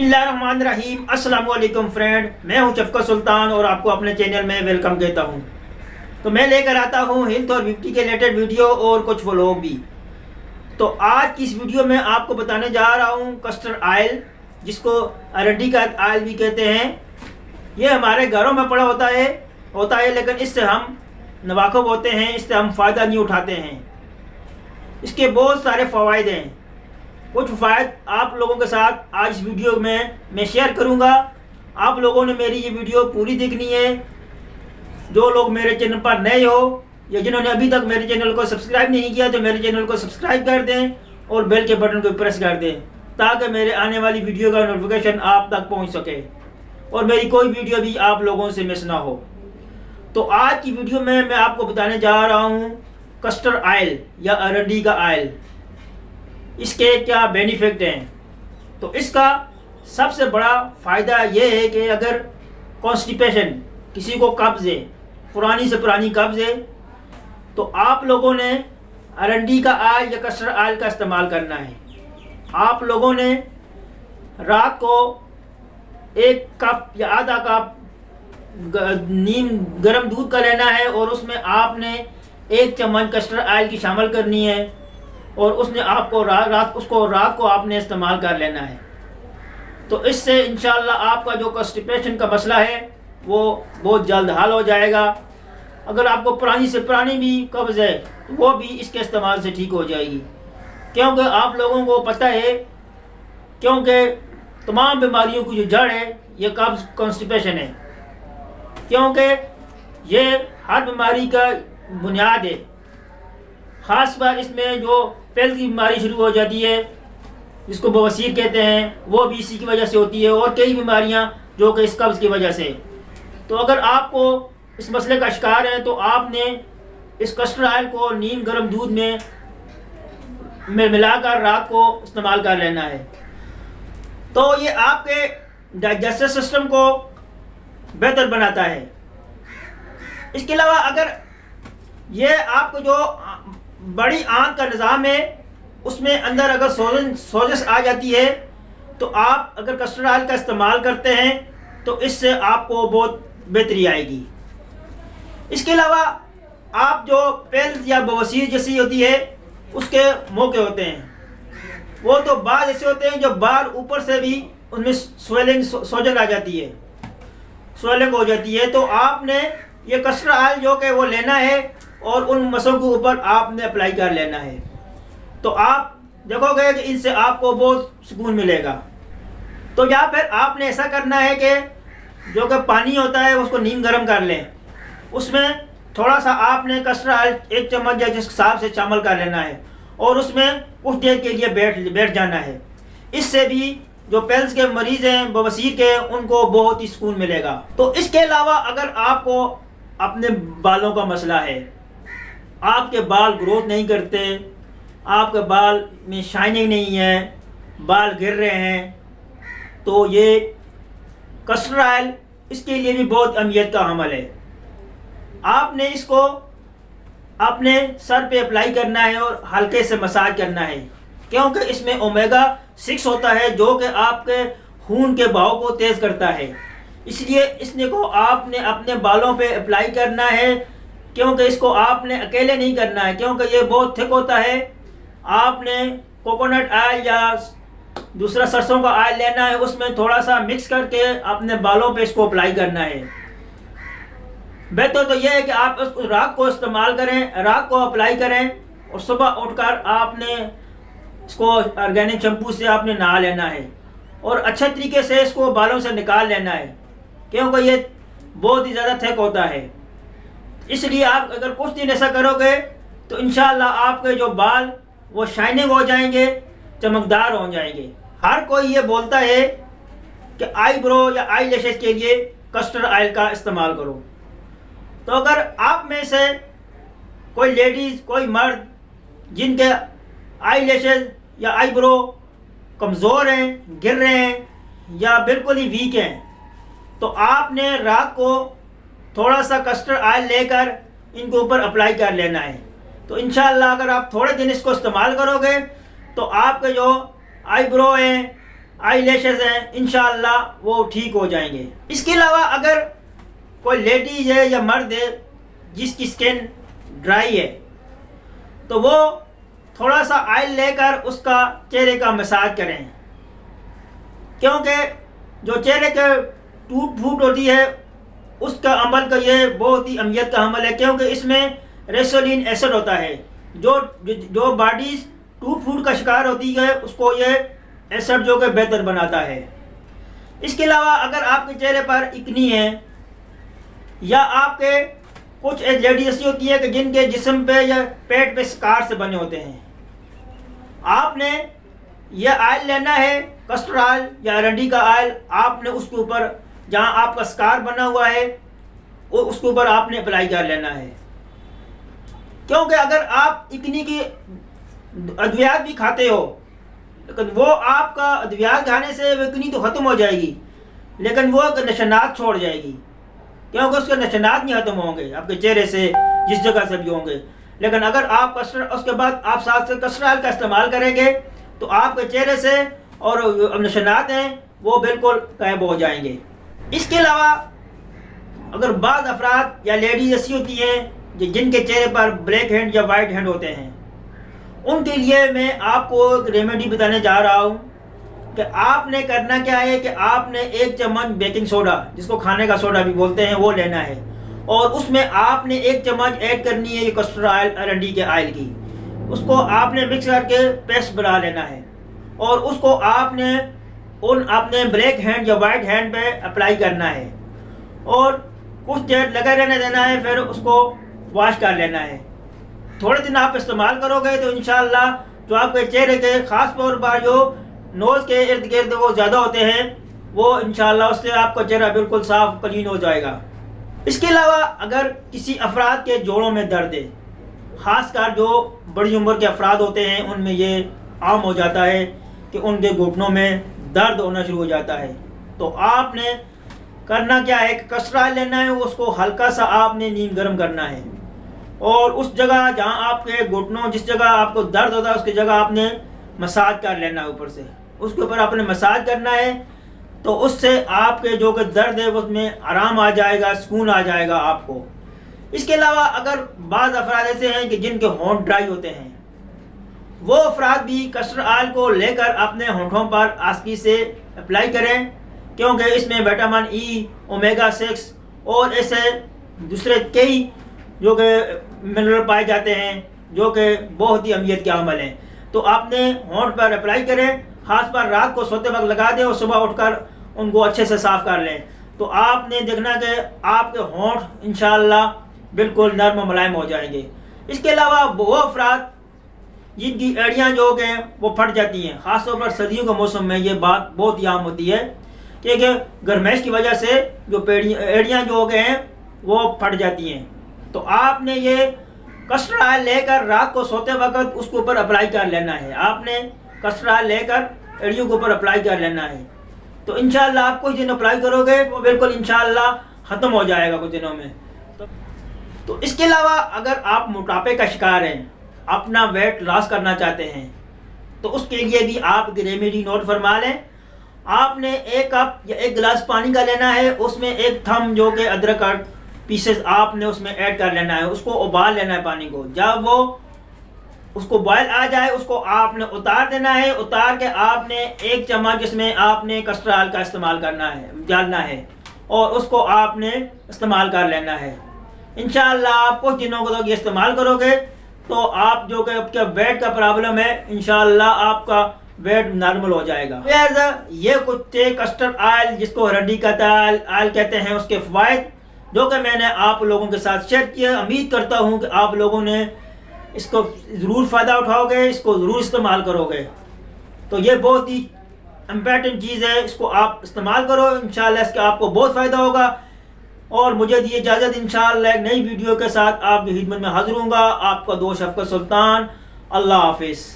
बिस्मिल्लाहिर्रहमानिर्रहीम। अस्सलाम वालेकुम फ्रेंड, मैं हूं शफकत सुल्तान और आपको अपने चैनल में वेलकम कहता हूं। तो मैं लेकर आता हूं हेल्थ और ब्यूटी के रिलेटेड वीडियो और कुछ व्लॉग भी। तो आज की इस वीडियो में आपको बताने जा रहा हूं कस्टर्ड ऑयल, जिसको अरंडी का ऑयल भी कहते हैं। ये हमारे घरों में पड़ा होता है लेकिन इससे हम नवाखुब होते हैं, इससे हम फ़ायदा नहीं उठाते हैं। इसके बहुत सारे फ़वाइद हैं। कुछ फ़ायदे आप लोगों के साथ आज इस वीडियो में मैं शेयर करूंगा। आप लोगों ने मेरी ये वीडियो पूरी देखनी है। जो लोग मेरे चैनल पर नए हो या जिन्होंने अभी तक मेरे चैनल को सब्सक्राइब नहीं किया तो मेरे चैनल को सब्सक्राइब कर दें और बेल के बटन को प्रेस कर दें ताकि मेरे आने वाली वीडियो का नोटिफिकेशन आप तक पहुंच सके और मेरी कोई वीडियो भी आप लोगों से मिस ना हो। तो आज की वीडियो में मैं आपको बताने जा रहा हूँ कस्टर्ड ऑयल या अरंडी का ऑयल, इसके क्या बेनिफिट हैं। तो इसका सबसे बड़ा फ़ायदा ये है कि अगर कॉन्स्टिपेशन, किसी को कब्ज़ है, पुरानी से पुरानी कब्ज़ है, तो आप लोगों ने अरंडी का ऑयल या कस्टर्ड ऑयल का इस्तेमाल करना है। आप लोगों ने रात को 1 कप या आधा कप नीम गर्म दूध का लेना है और उसमें आपने 1 चम्मच कस्टर्ड ऑयल की शामिल करनी है और उसने आपको रात को आपने इस्तेमाल कर लेना है। तो इससे इंशाल्लाह आपका जो कॉन्स्टिपेशन का मसला है वो बहुत जल्द हल हो जाएगा। अगर आपको पुरानी से पुरानी भी कब्ज़ है तो वो भी इसके इस्तेमाल से ठीक हो जाएगी, क्योंकि आप लोगों को पता है क्योंकि तमाम बीमारियों की जो जड़ है ये कब्ज़ कॉन्स्टिपेशन है, क्योंकि ये हर बीमारी का बुनियाद है। ख़ास बात इसमें जो पेट की बीमारी शुरू हो जाती है जिसको बवासीर कहते हैं, वो भी इसी की वजह से होती है और कई बीमारियां जो कि इस कब्ज़ की वजह से। तो अगर आपको इस मसले का शिकार है तो आपने इस कस्टर्ड ऑयल को नीम गर्म दूध में मिलाकर रात को इस्तेमाल कर लेना है। तो ये आपके डाइजेस्टिव सिस्टम को बेहतर बनाता है। इसके अलावा अगर ये आपको जो बड़ी आंत का निज़ाम है उसमें अंदर अगर सोजश आ जाती है तो आप अगर कस्टर्ड ऑयल का इस्तेमाल करते हैं तो इससे आपको बहुत बेहतरी आएगी। इसके अलावा आप जो पेल्स या बवासीर जैसी होती है उसके मौके होते हैं, वो तो बाल ऐसे होते हैं जो बाल ऊपर से भी उनमें सोजन आ जाती है, स्वेलिंग हो जाती है। तो आपने ये कस्टर्ड ऑयल जो कि वो लेना है और उन मसों के ऊपर आपने अप्लाई कर लेना है। तो आप देखोगे कि इनसे आपको बहुत सुकून मिलेगा। तो या फिर आपने ऐसा करना है कि जो कि पानी होता है उसको नीम गर्म कर लें, उसमें थोड़ा सा आपने कस्टर्ड ऑयल 1 चम्मच या जिस हिसाब से शामिल कर लेना है और उसमें कुछ देर के लिए बैठ जाना है। इससे भी जो पेल्स के मरीज़ हैं बवासीर के, उनको बहुत ही सुकून मिलेगा। तो इसके अलावा अगर आपको अपने बालों का मसला है, आपके बाल ग्रोथ नहीं करते, आपके बाल में शाइनिंग नहीं है, बाल गिर रहे हैं, तो ये कस्टर्ड ऑयल इसके लिए भी बहुत अहमियत का अमल है। आपने इसको अपने सर पे अप्लाई करना है और हल्के से मसाज करना है, क्योंकि इसमें ओमेगा 6 होता है जो कि आपके खून के बहाव को तेज़ करता है। इसलिए इसने को आपने अपने बालों पे अप्लाई करना है, क्योंकि इसको आपने अकेले नहीं करना है क्योंकि ये बहुत थिक होता है। आपने कोकोनट ऑयल या दूसरा सरसों का ऑयल लेना है, उसमें थोड़ा सा मिक्स करके अपने बालों पे इसको अप्लाई करना है। बेहतर तो यह है कि आप इसको रात को इस्तेमाल करें, रात को अप्लाई करें और सुबह उठकर आपने इसको ऑर्गेनिक शैम्पू से आपने नहा लेना है और अच्छे तरीके से इसको बालों से निकाल लेना है, क्योंकि ये बहुत ही ज़्यादा थिक होता है। इसलिए आप अगर कुछ दिन ऐसा करोगे तो इंशाल्लाह आपके जो बाल वो शाइनिंग हो जाएंगे, चमकदार हो जाएंगे। हर कोई ये बोलता है कि आईब्रो या आई लैशेस के लिए कस्टर्ड ऑयल का इस्तेमाल करो। तो अगर आप में से कोई लेडीज़, कोई मर्द जिनके आई लैशेस या आईब्रो कमज़ोर हैं, गिर रहे हैं या बिल्कुल ही वीक हैं, तो आपने रात को थोड़ा सा कस्टर्ड ऑयल लेकर इनके ऊपर अप्लाई कर लेना है। तो इंशाल्लाह अगर आप थोड़े दिन इसको इस्तेमाल करोगे तो आपके जो आईब्रो हैं आई लैशेज़ हैं, इंशाअल्लाह वो ठीक हो जाएंगे। इसके अलावा अगर कोई लेडीज है या मर्द है जिसकी स्किन ड्राई है तो वो थोड़ा सा ऑयल लेकर उसका चेहरे का मसाज करें, क्योंकि जो चेहरे के टूट फूट होती है उसका अमल का ये बहुत ही अहमियत का अमल है, क्योंकि इसमें रेसोलिन एसिड होता है। जो बॉडी टूट फूट का शिकार होती है उसको ये एसिड जो कि बेहतर बनाता है। इसके अलावा अगर आपके चेहरे पर इकनी है या आपके कुछ लेडी ऐसी होती है कि जिनके जिस्म पे या पेट पे स्कार से बने होते हैं, आपने यह ऑयल लेना है, कस्टर्ड ऑयल या अरंडी का ऑयल। आपने उसके ऊपर जहां आपका स्कार बना हुआ है उसके ऊपर आपने अप्लाई कर लेना है, क्योंकि अगर आप इकनी की अद्वियात भी खाते हो लेकिन वो आपका अद्वियात खाने से वो इकनी तो ख़त्म हो जाएगी लेकिन वो निशानात छोड़ जाएगी, क्योंकि उसके निशानात नहीं ख़त्म होंगे आपके चेहरे से जिस जगह से भी होंगे। लेकिन अगर आप कस्टर्ड उसके बाद आप साथ से कस्टर्ड ऑयल का इस्तेमाल करेंगे तो आपके चेहरे से और निशानात हैं वो बिल्कुल गायब हो जाएंगे। इसके अलावा अगर बाज़ अफराद या लेडीज ऐसी होती हैं जिनके चेहरे पर ब्लैक हैंड या वाइट हैंड होते हैं, उनके लिए मैं आपको एक रेमेडी बताने जा रहा हूँ कि आपने करना क्या है कि आपने 1 चम्मच बेकिंग सोडा, जिसको खाने का सोडा भी बोलते हैं, वो लेना है और उसमें आपने 1 चम्मच ऐड करनी है ये कस्टर्ड ऑयल अरंडी के ऑयल की। उसको आपने मिक्स करके पेस्ट बना लेना है और उसको आपने अपने ब्लैक हैंड या वाइट हैंड पे अप्लाई करना है और कुछ देर लगा रहने देना है, फिर उसको वॉश कर लेना है। थोड़े दिन आप इस्तेमाल करोगे तो इंशाअल्लाह जो आपके चेहरे के ख़ास तौर पर जो नोज़ के इर्द गिर्द वो ज़्यादा होते हैं वो इंशाअल्लाह उससे आपका चेहरा बिल्कुल साफ क्लीन हो जाएगा। इसके अलावा अगर किसी अफराद के जोड़ों में दर्द है, ख़ासकर जो बड़ी उम्र के अफराद होते हैं उनमें ये आम हो जाता है कि उनके घुटनों में दर्द होना शुरू हो जाता है, तो आपने करना क्या है कि कस्टर्ड ऑयल लेना है, उसको हल्का सा आपने नीम गर्म करना है और उस जगह जहां आपके घुटनों जिस जगह आपको दर्द होता है उसकी जगह आपने मसाज कर लेना है, ऊपर से उसके ऊपर आपने मसाज करना है, तो उससे आपके जो कि दर्द है उसमें आराम आ जाएगा, सुकून आ जाएगा आपको। इसके अलावा अगर बाज़ अफराद ऐसे हैं कि जिनके होंठ ड्राई होते हैं, वो अफराद भी कस्टर्ड ऑयल को लेकर अपने होंठों पर आसानी से अप्लाई करें, क्योंकि इसमें विटामिन ई, ओमेगा 6 और ऐसे दूसरे कई जो कि मिनरल पाए जाते हैं जो कि बहुत ही अहमियत के अमल हैं। तो आपने होंठ पर अप्लाई करें, हाथ पर रात को सोते वक्त लगा दें और सुबह उठकर उनको अच्छे से साफ़ कर लें, तो आपने देखना कि आपके होंठ इंशाअल्लाह बिल्कुल नर्म मुलायम हो जाएंगे। इसके अलावा वो अफराद जिनकी एड़ियाँ जो कि वो फट जाती हैं, ख़ासतौर पर सर्दियों के मौसम में ये बात बहुत ही आम होती है क्योंकि गर्माइश की वजह से जो एड़ियाँ जो हो गए हैं वो फट जाती हैं, तो आपने ये कस्टर्ड ऑयल लेकर रात को सोते वक्त उसके ऊपर अप्लाई कर लेना है। आपने कस्टर्ड ऑयल लेकर एड़ियों के ऊपर अप्लाई कर लेना है, तो इंशाअल्लाह आप कुछ दिन अप्लाई करोगे वो बिल्कुल इंशाअल्लाह ख़त्म हो जाएगा कुछ दिनों में। तो इसके अलावा अगर आप मोटापे का शिकार हैं, अपना वेट लॉस करना चाहते हैं, तो उसके लिए भी आप रेमेडी नोट फरमा लें। आपने 1 कप या 1 गिलास पानी का लेना है, उसमें 1 थम जो कि अदरक का पीसेस आपने उसमें ऐड कर लेना है, उसको उबाल लेना है पानी को। जब वो उसको बॉयल आ जाए उसको आपने उतार देना है, उतार के आपने 1 चम्मच इसमें आपने कस्टर्ड ऑयल का इस्तेमाल करना है, डालना है और उसको आपने इस्तेमाल कर लेना है। इंशाअल्लाह आप कुछ दिनों को तो ये इस्तेमाल करोगे तो आप जो कि आपका वेट का प्रॉब्लम है इंशाअल्लाह आपका वेट नॉर्मल हो जाएगा। ये कुछ थे कस्टर्ड ऑयल जिसको अरंडी का ऑयल कहते हैं, उसके फ़वाइद जो कि मैंने आप लोगों के साथ शेयर किया। उम्मीद करता हूँ कि आप लोगों ने इसको ज़रूर फ़ायदा उठाओगे, इसको ज़रूर इस्तेमाल करोगे। तो ये बहुत ही इम्पोर्टेंट चीज़ है, इसको आप इस्तेमाल करो, इंशाअल्लाह इसका आपको बहुत फ़ायदा होगा। और मुझे दिए इजाज़त, इंशाअल्लाह एक नई वीडियो के साथ आपकी खिदमत में हाज़िर होऊंगा। आपका दोस्त शफ़क़त सुल्तान। अल्लाह हाफ़िज़।